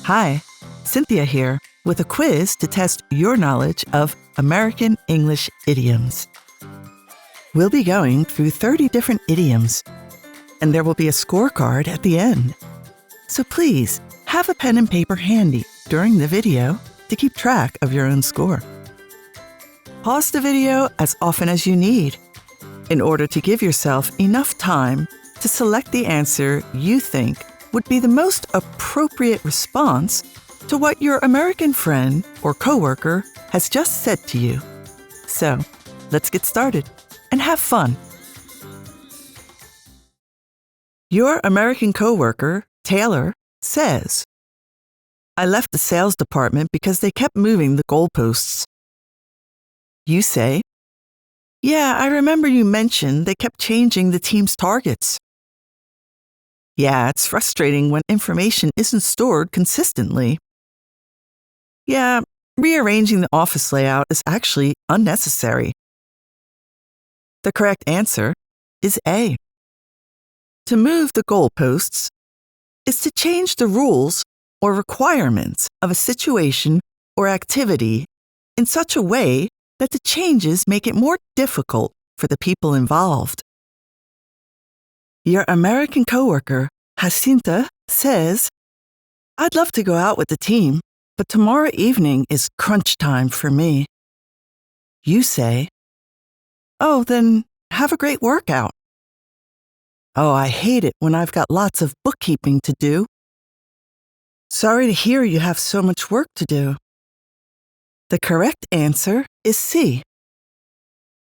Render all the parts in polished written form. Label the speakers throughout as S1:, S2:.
S1: Hi, Cynthia here with a quiz to test your knowledge of American English idioms. We'll be going through 30 different idioms, and there will be a scorecard at the end. So please have a pen and paper handy during the video to keep track of your own score. Pause the video as often as you need in order to give yourself enough time to select the answer you think would be the most appropriate response to what your American friend or coworker has just said to you. So, let's get started and have fun. Your American coworker, Taylor, says, "I left the sales department because they kept moving the goalposts." You say, "Yeah, I remember you mentioned they kept changing the team's targets." Yeah, it's frustrating when information isn't stored consistently. Yeah, rearranging the office layout is actually unnecessary. The correct answer is A. To move the goalposts is to change the rules or requirements of a situation or activity in such a way that the changes make it more difficult for the people involved. Your American coworker, Jacinta, says, "I'd love to go out with the team, but tomorrow evening is crunch time for me." You say, "Oh, then have a great workout." "Oh, I hate it when I've got lots of bookkeeping to do." "Sorry to hear you have so much work to do." The correct answer is C.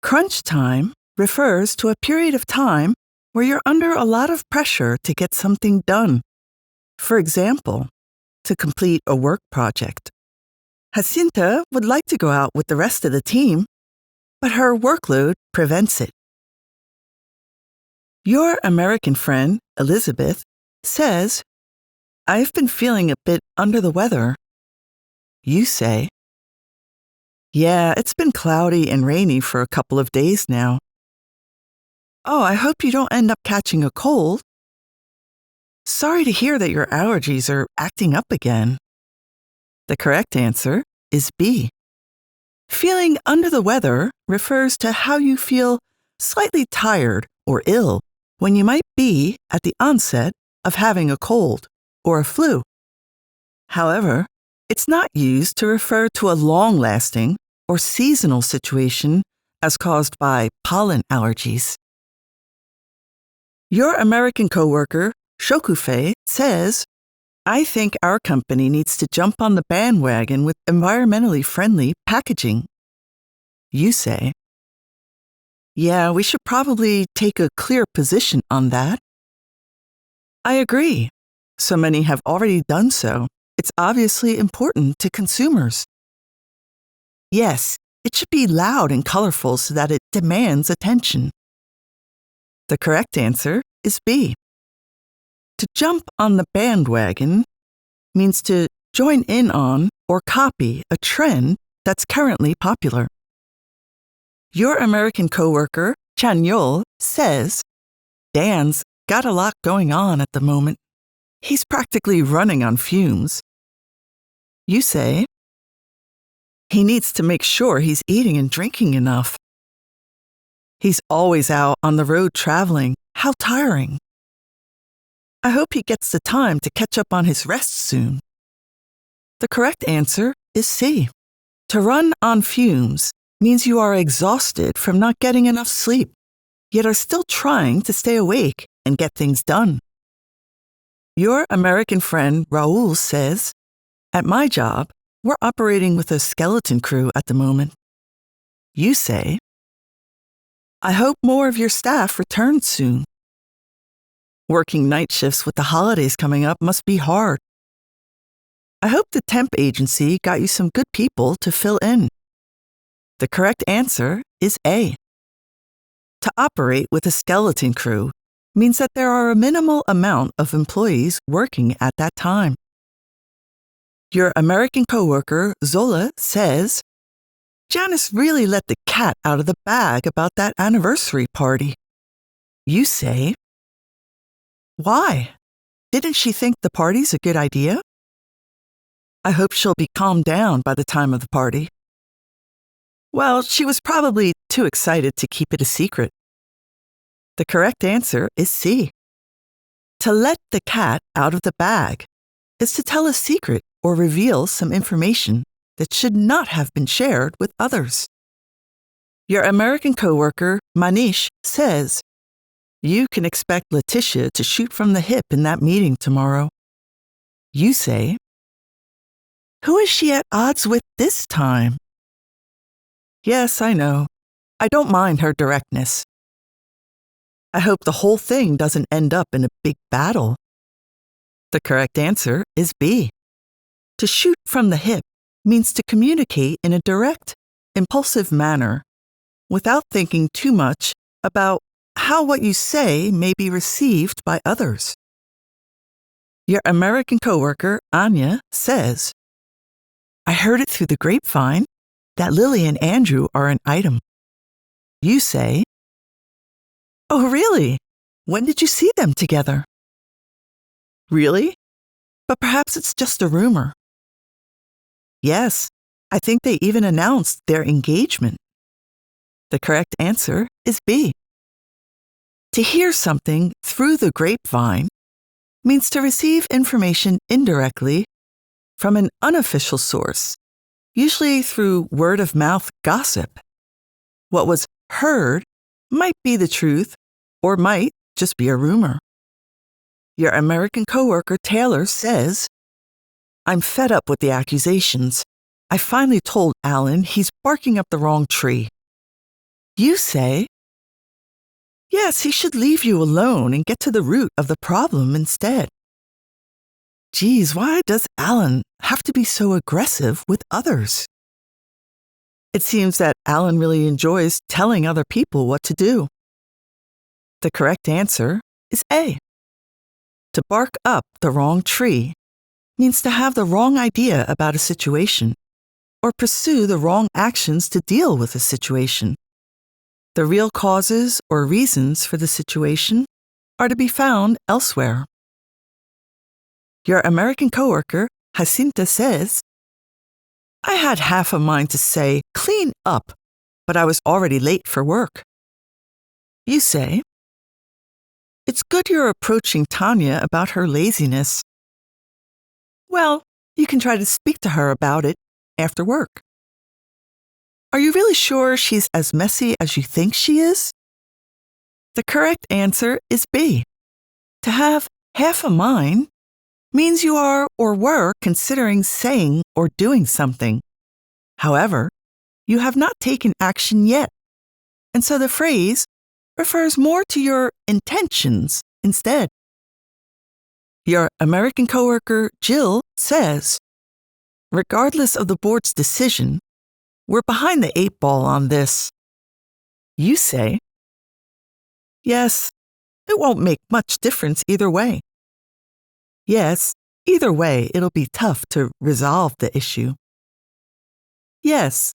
S1: Crunch time refers to a period of time where you're under a lot of pressure to get something done. For example, to complete a work project. Jacinta would like to go out with the rest of the team, but her workload prevents it. Your American friend, Elizabeth, says, "I've been feeling a bit under the weather." You say, "Yeah, it's been cloudy and rainy for a couple of days now." "Oh, I hope you don't end up catching a cold." "Sorry to hear that your allergies are acting up again." The correct answer is B. Feeling under the weather refers to how you feel slightly tired or ill when you might be at the onset of having a cold or a flu. However, it's not used to refer to a long-lasting or seasonal situation as caused by pollen allergies. Your American coworker, Shokufe, says, "I think our company needs to jump on the bandwagon with environmentally friendly packaging." You say, "Yeah, we should probably take a clear position on that." I agree. So many have already done so. It's obviously important to consumers. Yes, it should be loud and colorful so that it demands attention. The correct answer is B. To jump on the bandwagon means to join in on or copy a trend that's currently popular. Your American coworker, Chanyol, says, "Dan's got a lot going on at the moment. He's practically running on fumes." You say, "He needs to make sure he's eating and drinking enough. He's always out on the road traveling. How tiring. I hope he gets the time to catch up on his rest soon." The correct answer is C. To run on fumes means you are exhausted from not getting enough sleep, yet are still trying to stay awake and get things done. Your American friend Raul says, "At my job, we're operating with a skeleton crew at the moment." You say, "I hope more of your staff return soon. Working night shifts with the holidays coming up must be hard. I hope the temp agency got you some good people to fill in." The correct answer is A. To operate with a skeleton crew means that there are a minimal amount of employees working at that time. Your American coworker, Zola, says, "Janice really let the cat out of the bag about that anniversary party." You say, "Why? Didn't she think the party's a good idea?" I hope she'll be calmed down by the time of the party. Well, she was probably too excited to keep it a secret. The correct answer is C. To let the cat out of the bag is to tell a secret or reveal some information that should not have been shared with others. Your American coworker, Manish, says, you can expect Letitia to shoot from the hip in that meeting tomorrow. You say, who is she at odds with this time? Yes, I know. I don't mind her directness. I hope the whole thing doesn't end up in a big battle. The correct answer is B. To shoot from the hip means to communicate in a direct, impulsive manner without thinking too much about how what you say may be received by others. Your American coworker, Anya, says, I heard it through the grapevine that Lily and Andrew are an item. You say, oh, really? When did you see them together? Really? But perhaps it's just a rumor. Yes, I think they even announced their engagement. The correct answer is B. To hear something through the grapevine means to receive information indirectly from an unofficial source, usually through word-of-mouth gossip. What was heard might be the truth or might just be a rumor. Your American coworker, Taylor, says, I'm fed up with the accusations. I finally told Alan he's barking up the wrong tree. You say, yes, he should leave you alone and get to the root of the problem instead. Geez, why does Alan have to be so aggressive with others? It seems that Alan really enjoys telling other people what to do. The correct answer is A. To bark up the wrong tree means to have the wrong idea about a situation or pursue the wrong actions to deal with a situation. The real causes or reasons for the situation are to be found elsewhere. Your American coworker, Jacinta, says, I had half a mind to say, clean up, but I was already late for work. You say, it's good you're approaching Tanya about her laziness. Well, you can try to speak to her about it after work. Are you really sure she's as messy as you think she is? The correct answer is B. To have half a mind means you are or were considering saying or doing something. However, you have not taken action yet, and so the phrase refers more to your intentions instead. Your American coworker, Jill, says, regardless of the board's decision, we're behind the 8 ball on this. You say, yes, it won't make much difference either way. Yes, either way, it'll be tough to resolve the issue. Yes,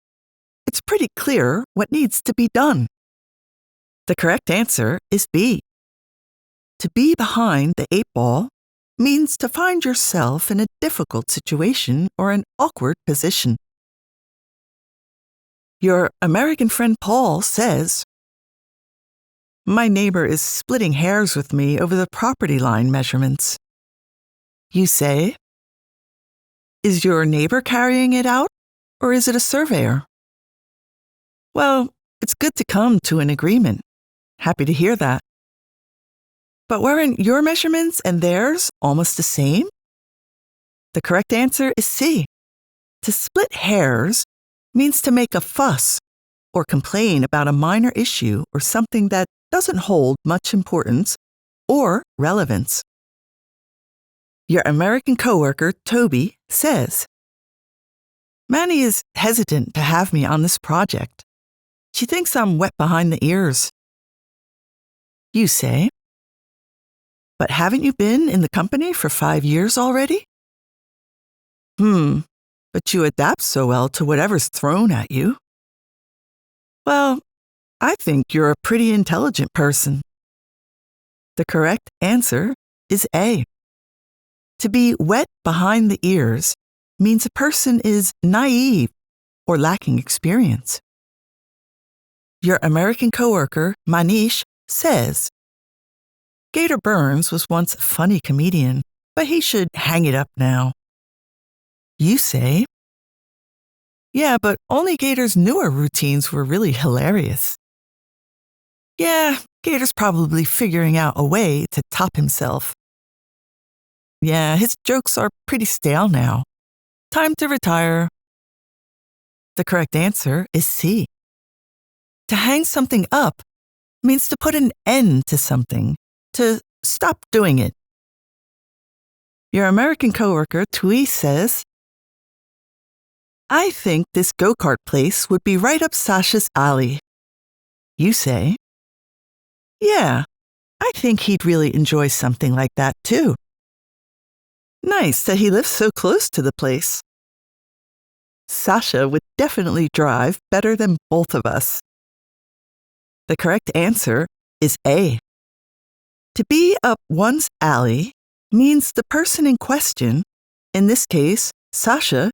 S1: it's pretty clear what needs to be done. The correct answer is B. To be behind the 8 ball means to find yourself in a difficult situation or an awkward position. Your American friend Paul says, my neighbor is splitting hairs with me over the property line measurements. You say, is your neighbor carrying it out, or is it a surveyor? Well, it's good to come to an agreement. Happy to hear that. But weren't your measurements and theirs almost the same? The correct answer is C. To split hairs means to make a fuss or complain about a minor issue or something that doesn't hold much importance or relevance. Your American coworker, Toby, says, Manny is hesitant to have me on this project. She thinks I'm wet behind the ears. You say, but haven't you been in the company for 5 years already? But you adapt so well to whatever's thrown at you. Well, I think you're a pretty intelligent person. The correct answer is A. To be wet behind the ears means a person is naive or lacking experience. Your American coworker, Manish, says, Gator Burns was once a funny comedian, but he should hang it up now. You say, yeah, but only Gator's newer routines were really hilarious. Yeah, Gator's probably figuring out a way to top himself. Yeah, his jokes are pretty stale now. Time to retire. The correct answer is C. To hang something up means to put an end to something, to stop doing it. Your American coworker, Tui, says, I think this go-kart place would be right up Sasha's alley. You say, yeah, I think he'd really enjoy something like that too. Nice that he lives so close to the place. Sasha would definitely drive better than both of us. The correct answer is A. To be up one's alley means the person in question, in this case, Sasha,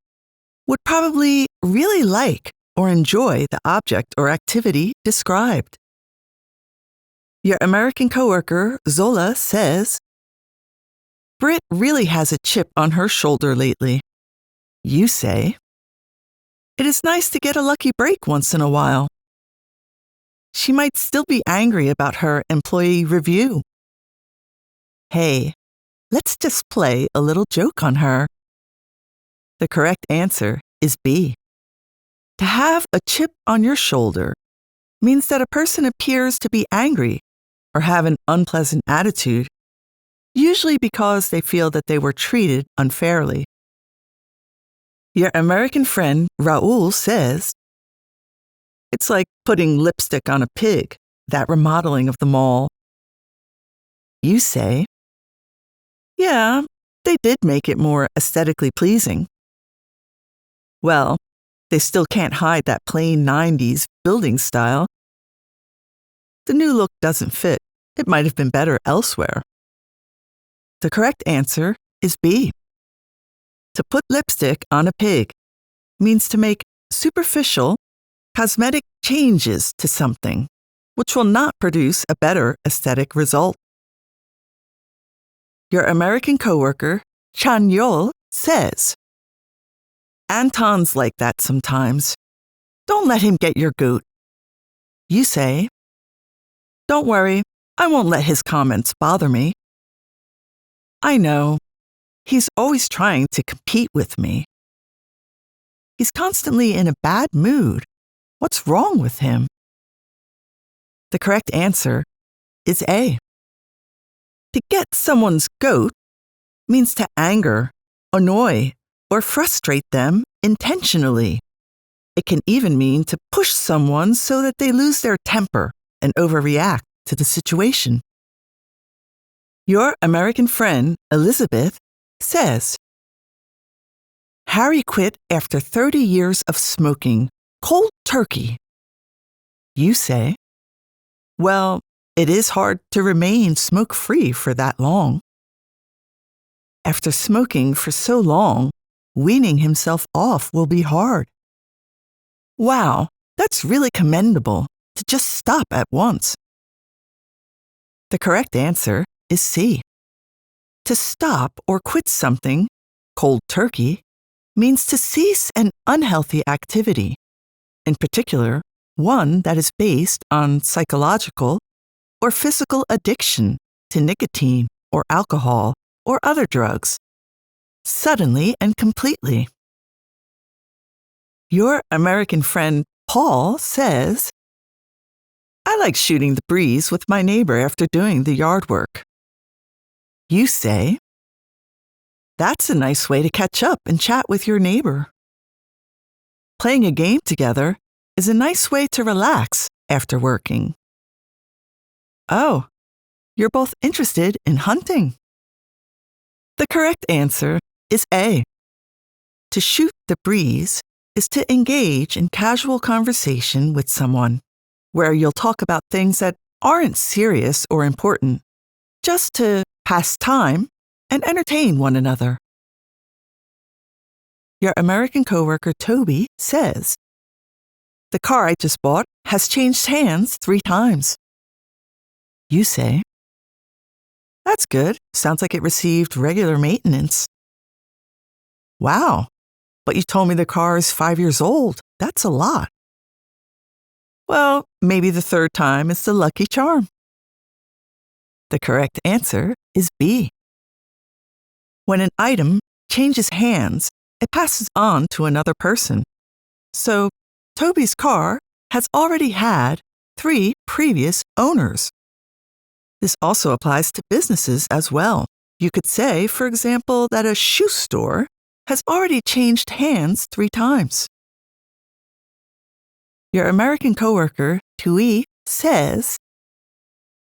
S1: would probably really like or enjoy the object or activity described. Your American coworker, Zola, says, Britt really has a chip on her shoulder lately. You say, it is nice to get a lucky break once in a while. She might still be angry about her employee review. Hey, let's just play a little joke on her. The correct answer is B. To have a chip on your shoulder means that a person appears to be angry or have an unpleasant attitude, usually because they feel that they were treated unfairly. Your American friend, Raul, says, it's like putting lipstick on a pig, that remodeling of the mall. You say, yeah, they did make it more aesthetically pleasing. Well, they still can't hide that plain 90s building style. The new look doesn't fit. It might have been better elsewhere. The correct answer is B. To put lipstick on a pig means to make superficial, cosmetic changes to something, which will not produce a better aesthetic result. Your American coworker, Chanyol, says, Anton's like that sometimes. Don't let him get your goat. You say, don't worry, I won't let his comments bother me. I know. He's always trying to compete with me. He's constantly in a bad mood. What's wrong with him? The correct answer is A. To get someone's goat means to anger, annoy, or frustrate them intentionally. It can even mean to push someone so that they lose their temper and overreact to the situation. Your American friend, Elizabeth, says, Harry quit after 30 years of smoking, cold turkey. You say, well, it is hard to remain smoke-free for that long. After smoking for so long, weaning himself off will be hard. Wow, that's really commendable to just stop at once. The correct answer is C. To stop or quit something, cold turkey, means to cease an unhealthy activity, in particular, one that is based on psychological or physical addiction to nicotine or alcohol or other drugs, suddenly and completely. Your American friend, Paul, says, I like shooting the breeze with my neighbor after doing the yard work. You say, that's a nice way to catch up and chat with your neighbor. Playing a game together is a nice way to relax after working. Oh, you're both interested in hunting. The correct answer is A. To shoot the breeze is to engage in casual conversation with someone, where you'll talk about things that aren't serious or important, just to pass time and entertain one another. Your American coworker Toby says, "The car I just bought has changed hands 3 times." You say, "That's good. Sounds like it received regular maintenance." "Wow, but you told me the car is 5 years old. That's a lot." "Well, maybe the 3rd time is the lucky charm." The correct answer is B. When an item changes hands, it passes on to another person. So, Toby's car has already had 3 previous owners. This also applies to businesses as well. You could say, for example, that a shoe store has already changed hands 3 times. Your American coworker, Tui, says,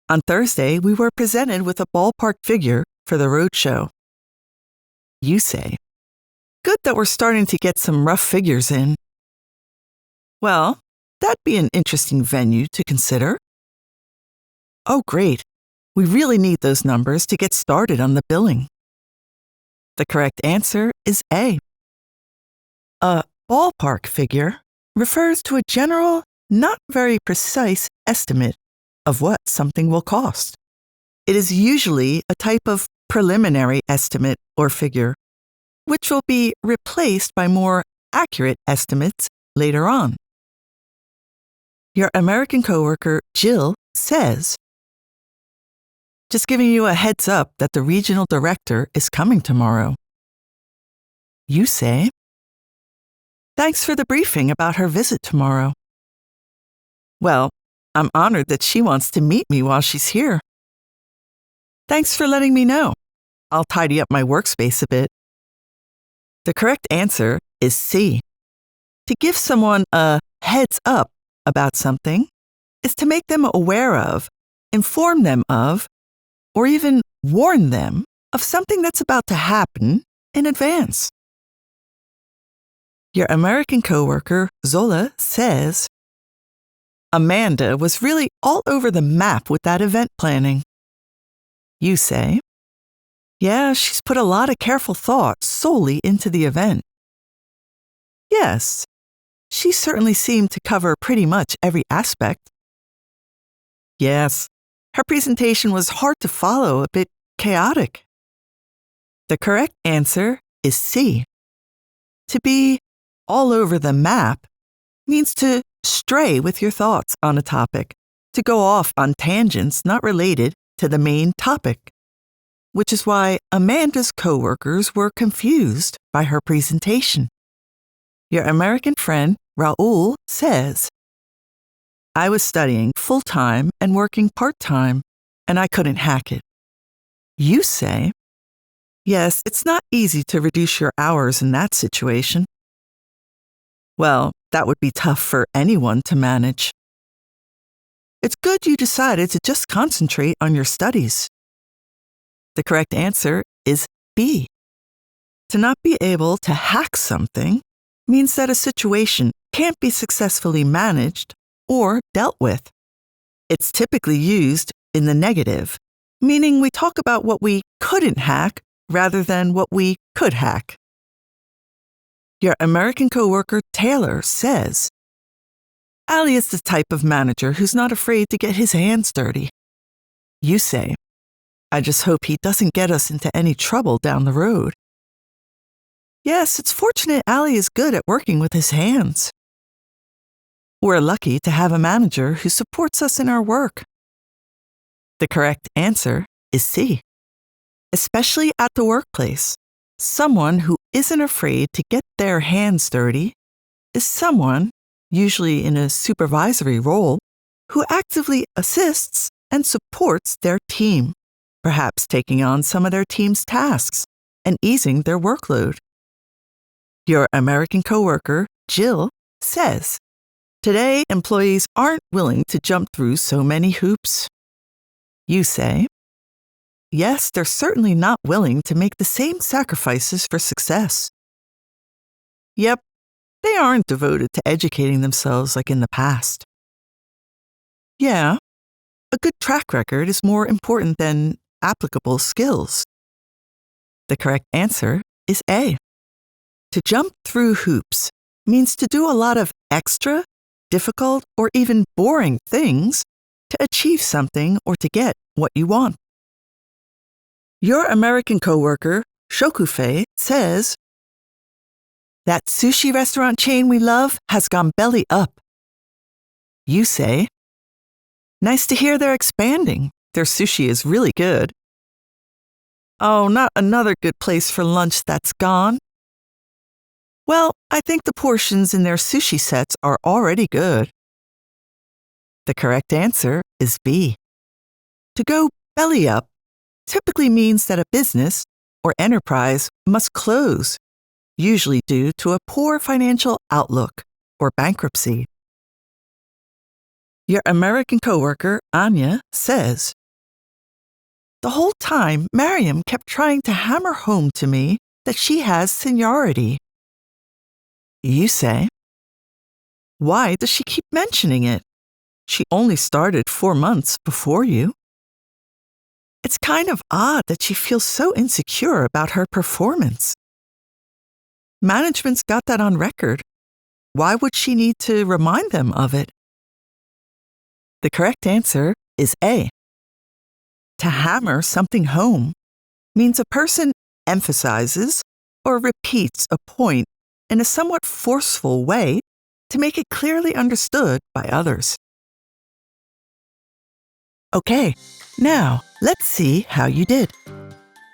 S1: "On Thursday, we were presented with a ballpark figure for the road show." You say, "Good that we're starting to get some rough figures in." "Well, that'd be an interesting venue to consider." "Oh, great. We really need those numbers to get started on the billing." The correct answer is A. A ballpark figure refers to a general, not very precise estimate of what something will cost. It is usually a type of preliminary estimate or figure, which will be replaced by more accurate estimates later on. Your American coworker, Jill, says, "Just giving you a heads up that the regional director is coming tomorrow." You say, "Thanks for the briefing about her visit tomorrow." "Well, I'm honored that she wants to meet me while she's here." "Thanks for letting me know. I'll tidy up my workspace a bit." The correct answer is C. To give someone a heads up about something is to make them aware of, inform them of, or even warn them of something that's about to happen in advance. Your American coworker, Zola, says, "Amanda was really all over the map with that event planning." You say, "Yeah, she's put a lot of careful thought solely into the event." Yes, she certainly seemed to cover pretty much every aspect. Yes, her presentation was hard to follow, a bit chaotic. The correct answer is C. To be all over the map means to stray with your thoughts on a topic, to go off on tangents not related to the main topic, which is why Amanda's coworkers were confused by her presentation. Your American friend, Raul, says, "I was studying full-time and working part-time, and I couldn't hack it." You say, "Yes, it's not easy to reduce your hours in that situation." Well, that would be tough for anyone to manage. It's good you decided to just concentrate on your studies. The correct answer is B. To not be able to hack something means that a situation can't be successfully managed or dealt with. It's typically used in the negative, meaning we talk about what we couldn't hack rather than what we could hack. Your American coworker, Taylor, says, "Ali is the type of manager who's not afraid to get his hands dirty." You say, "I just hope he doesn't get us into any trouble down the road." Yes, it's fortunate Ali is good at working with his hands. We're lucky to have a manager who supports us in our work. The correct answer is C. Especially at the workplace, someone who isn't afraid to get their hands dirty is someone, usually in a supervisory role, who actively assists and supports their team, perhaps taking on some of their team's tasks and easing their workload. Your American coworker, Jill, says, "Today, employees aren't willing to jump through so many hoops." You say, "Yes, they're certainly not willing to make the same sacrifices for success." Yep, they aren't devoted to educating themselves like in the past. Yeah, a good track record is more important than applicable skills. The correct answer is A. To jump through hoops means to do a lot of extra, difficult, or even boring things to achieve something or to get what you want. Your American coworker, Shokufe, says, "That sushi restaurant chain we love has gone belly up." You say, "Nice to hear they're expanding. Their sushi is really good." "Oh, not another good place for lunch that's gone." "Well, I think the portions in their sushi sets are already good." The correct answer is B. To go belly up typically means that a business or enterprise must close, usually due to a poor financial outlook or bankruptcy. Your American coworker, Anya, says, "The whole time, Mariam kept trying to hammer home to me that she has seniority." You say, "Why does she keep mentioning it? She only started 4 months before you." It's kind of odd that she feels so insecure about her performance. Management's got that on record. Why would she need to remind them of it? The correct answer is A. To hammer something home means a person emphasizes or repeats a point in a somewhat forceful way to make it clearly understood by others. Okay, now let's see how you did.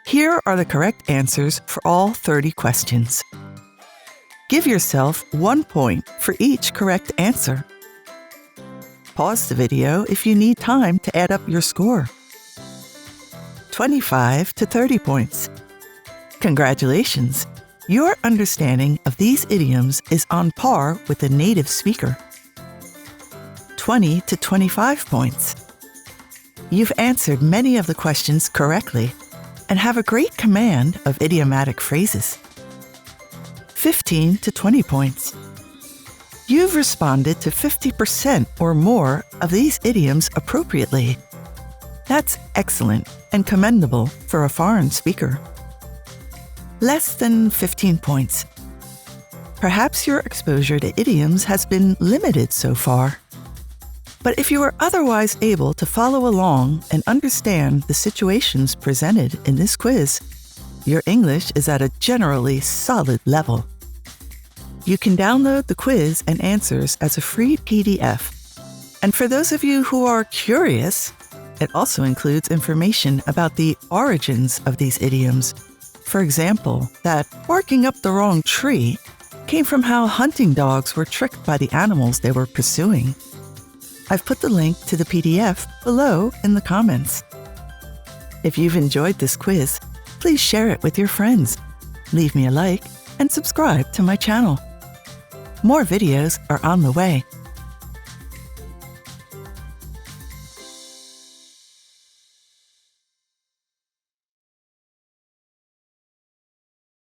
S1: Here are the correct answers for all 30 questions. Give yourself 1 point for each correct answer. Pause the video if you need time to add up your score. 25 to 30 points. Congratulations! Your understanding of these idioms is on par with a native speaker. 20 to 25 points. You've answered many of the questions correctly and have a great command of idiomatic phrases. 15 to 20 points. You've responded to 50% or more of these idioms appropriately. That's excellent and commendable for a foreign speaker. Less than 15 points. Perhaps your exposure to idioms has been limited so far. But if you were otherwise able to follow along and understand the situations presented in this quiz, your English is at a generally solid level. You can download the quiz and answers as a free PDF. And for those of you who are curious, it also includes information about the origins of these idioms. For example, that barking up the wrong tree came from how hunting dogs were tricked by the animals they were pursuing. I've put the link to the PDF below in the comments. If you've enjoyed this quiz, please share it with your friends. Leave me a like and subscribe to my channel. More videos are on the way.